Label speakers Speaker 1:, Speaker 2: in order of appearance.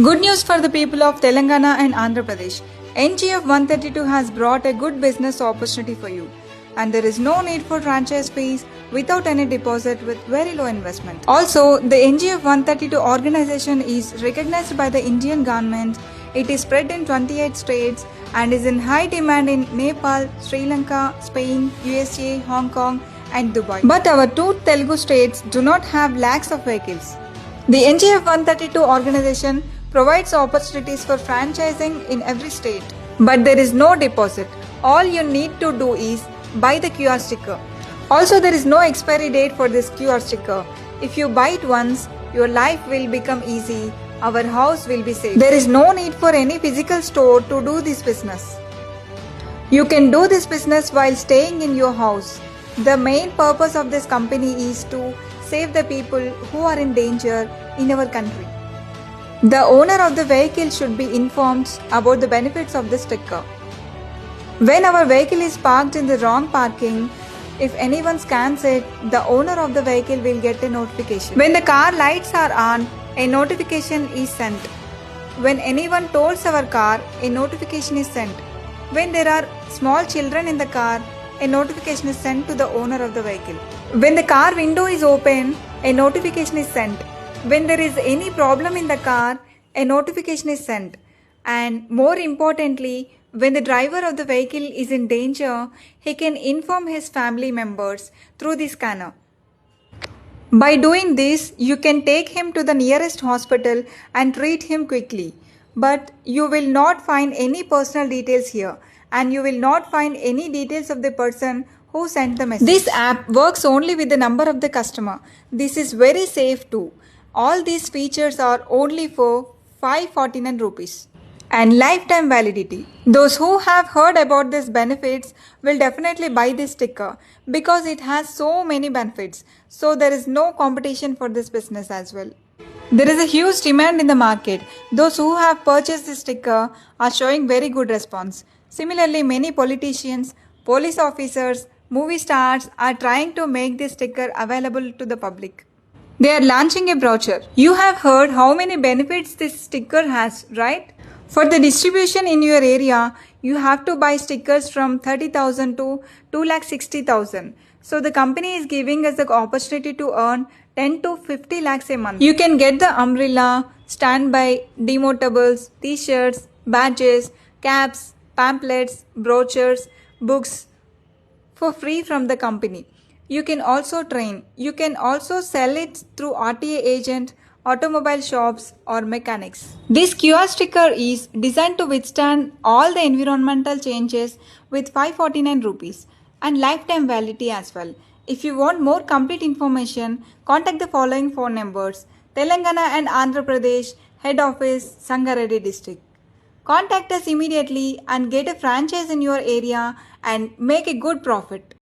Speaker 1: Good news for the people of Telangana and Andhra Pradesh. NGF 132 has brought a good business opportunity for you. And there is no need for franchise fees without any deposit with very low investment. Also, the NGF 132 organization is recognized by the Indian government. It is spread in 28 states and is in high demand in Nepal, Sri Lanka, Spain, USA, Hong Kong and Dubai. But our two Telugu states do not have lakhs of vehicles. The NGF 132 organization provides opportunities for franchising in every state. But there is no deposit. All you need to do is buy the QR sticker. Also, there is no expiry date for this QR sticker. If you buy it once, your life will become easy. Our house will be safe. There is no need for any physical store to do this business. You can do this business while staying in your house. The main purpose of this company is to save the people who are in danger in our country. The owner of the vehicle should be informed about the benefits of the sticker. When our vehicle is parked in the wrong parking, if anyone scans it, the owner of the vehicle will get a notification. When the car lights are on, a notification is sent. When anyone tolls our car, a notification is sent. When there are small children in the car, a notification is sent to the owner of the vehicle. When the car window is open, a notification is sent. When there is any problem in the car, a notification is sent. And more importantly, when the driver of the vehicle is in danger, he can inform his family members through the scanner. By doing this, you can take him to the nearest hospital and treat him quickly. But you will not find any personal details here, and you will not find any details of the person who sent the message. This app works only with the number of the customer. This is very safe too. All these features are only for 549 rupees. And lifetime validity. Those who have heard about these benefits will definitely buy this sticker because it has so many benefits. So there is no competition for this business as well. There is a huge demand in the market. Those who have purchased this sticker are showing very good response. Similarly, many politicians, police officers, movie stars are trying to make this sticker available to the public. They are launching a brochure. You have heard how many benefits this sticker has, right? For the distribution in your area, you have to buy stickers from 30,000 to 2,60,000. So the company is giving us the opportunity to earn 10 to 50 lakhs a month. You can get the umbrella, standby, demotables, t-shirts, badges, caps, pamphlets, brochures, books for free from the company. You can also train. You can also sell it through RTA agent, automobile shops or mechanics. This QR sticker is designed to withstand all the environmental changes with 549 rupees and lifetime validity as well. If you want more complete information, contact the following phone numbers: Telangana and Andhra Pradesh Head Office, Sangareddy District. Contact us immediately and get a franchise in your area and make a good profit.